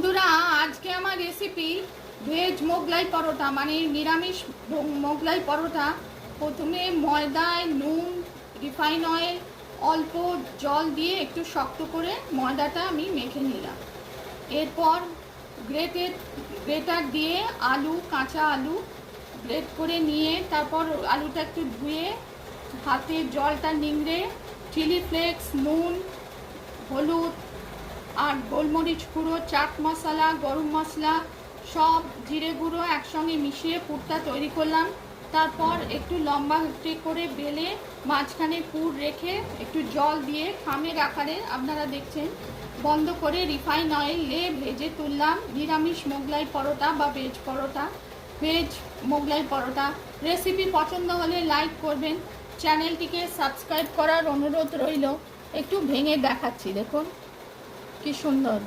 বন্ধুরা, আজকে আমার রেসিপি ভেজ মোগলাই পরোটা, মানে নিরামিষ মোগলাই পরোটা। প্রথমে ময়দায় নুন, রিফাইন অয়েল, অল্প জল দিয়ে একটু শক্ত করে ময়দাটা আমি মেখে নিলাম। এরপর গ্রেটার দিয়ে কাঁচা আলু গ্রেট করে নিয়ে তারপর আলুটা একটু ধুয়ে হাতে জলটা নিংড়ে চিলি ফ্লেক্স, নুন, হলুদ আর গোলমরিচ গুঁড়ো, চাট মশলা, গরম মশলা, সব জিরে গুঁড়ো একসঙ্গে মিশিয়ে পুরটা তৈরি করলাম। তারপর একটু লম্বা করে বেলে মাঝখানে পুর রেখে একটু জল দিয়ে খামের আকারে আপনারা দেখছেন বন্ধ করে রিফাইন অয়েলে ভেজে তুললাম। নিরামিষ মোগলাই পরোটা বা ভেজ মোগলাই পরোটা। রেসিপি পছন্দ হলে লাইক করবেন, চ্যানেলটিকে সাবস্ক্রাইব করার অনুরোধ রইল। একটু ভেঙে দেখাচ্ছি, দেখুন কি সুন্দর।